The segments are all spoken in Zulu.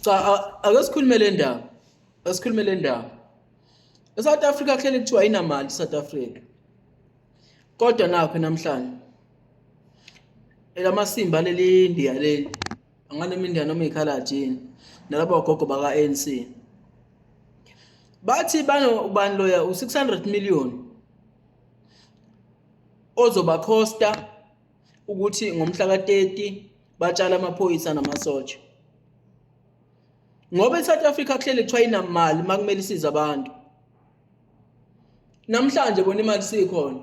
Cha, ake sikhulume le ndaba. Asikhulume le ndaba. eSouth Africa kuhlele kuthiwa ayinamali South Africa. Kodwa nakho namhlanje elamasimba leli India leli angane India noma iKhalajini nalabo gogo baka ANC. Bathi ubani loya u600 million ozoba costa ukuthi ngomhla ka30 batshala amaphoyisa namasotsha. Ngoba eSouth Africa kuhlele kuthiwa inamali makumele isiza abantu. Namhlanje bona imali sikhona.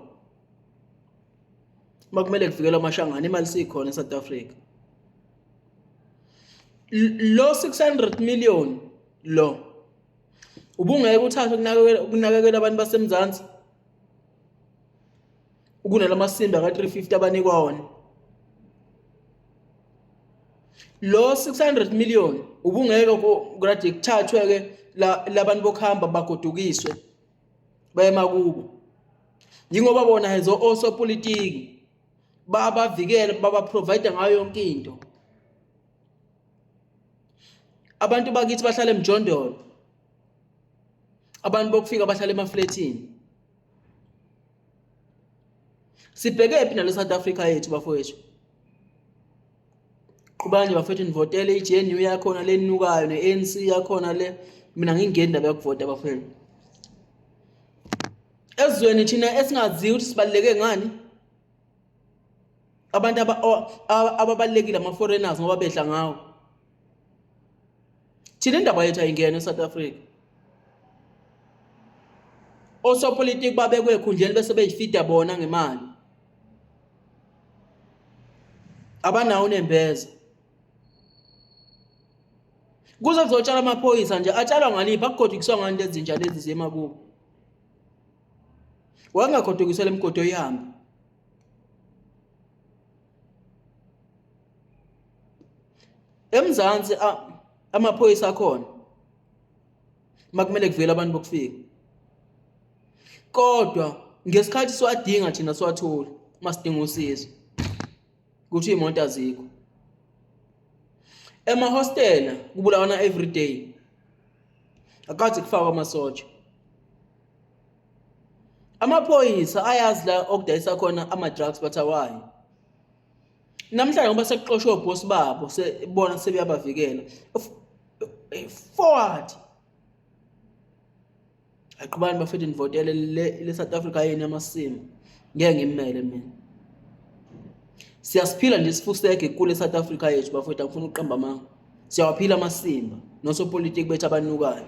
Makumele kuvikela amashangana imali sikhona eSouth Africa. Lo 600 million lo ubungeke uthathe kunakekela abantu basemzansi ukunalamasimba ka350 abanikwa wona. Lo 600 million ubungeke kade kuthathwe ke labantu bokuhamba bagodukiswe bayema kubo. Yingoba bona hezo osopolitiki babavikela baba provide ngayo yonke into. Abantu bakithi bahlala emjondolo. Abantu bokufika bahlala emafletini. Sibheke ephi nale South Africa yethu bafowethu. Kubanje bafethu nivotele iGNU yakhona lenukayo neANC yakhona le mina ngingeni indaba yokuvota bafethu. Ezweni thina esingaziyo ukuthi sibaleke ngani abantu ababalekile ama foreigners ngoba behla ngawo. Thina indaba yethu ayingena eSouth Africa. Osopolitiki babekwe ekhundleni bese beyifida bona ngemali. Abanawo nembeza. Kuze kuzotshala amaphoyisa nje atshalwa ngalipha akugodukiswa ngani lezi zinja lezi zemakubo. Wangagodukiswa lemgodo ihamba. Emzansi amaphoyisa akhona. Makumele kuvikela abantu bokufika. Kodwa ngesikhathi siwadinga thina siwathola masidinga usizo. Kuthi imoto azikho. Ema hostel kubulawana every day. Akathi kufaka amasotsha. Amaphoyisa ayazi la okudayisa khona ama drugs bathawayi. Namhlanje ngoba sekuxoshwe boss babo sebona sebeyabavikela. Forward. Aqhubani bafethu nivotele le South Africa yeni yamasimo. Ngeke ngimele mina. Siyasiphila nje sifuseke kule South Africa yethu bafethu angifuna uqamba amanga. Siyawaphila amasimba nosopolitiki bethu abanukayo.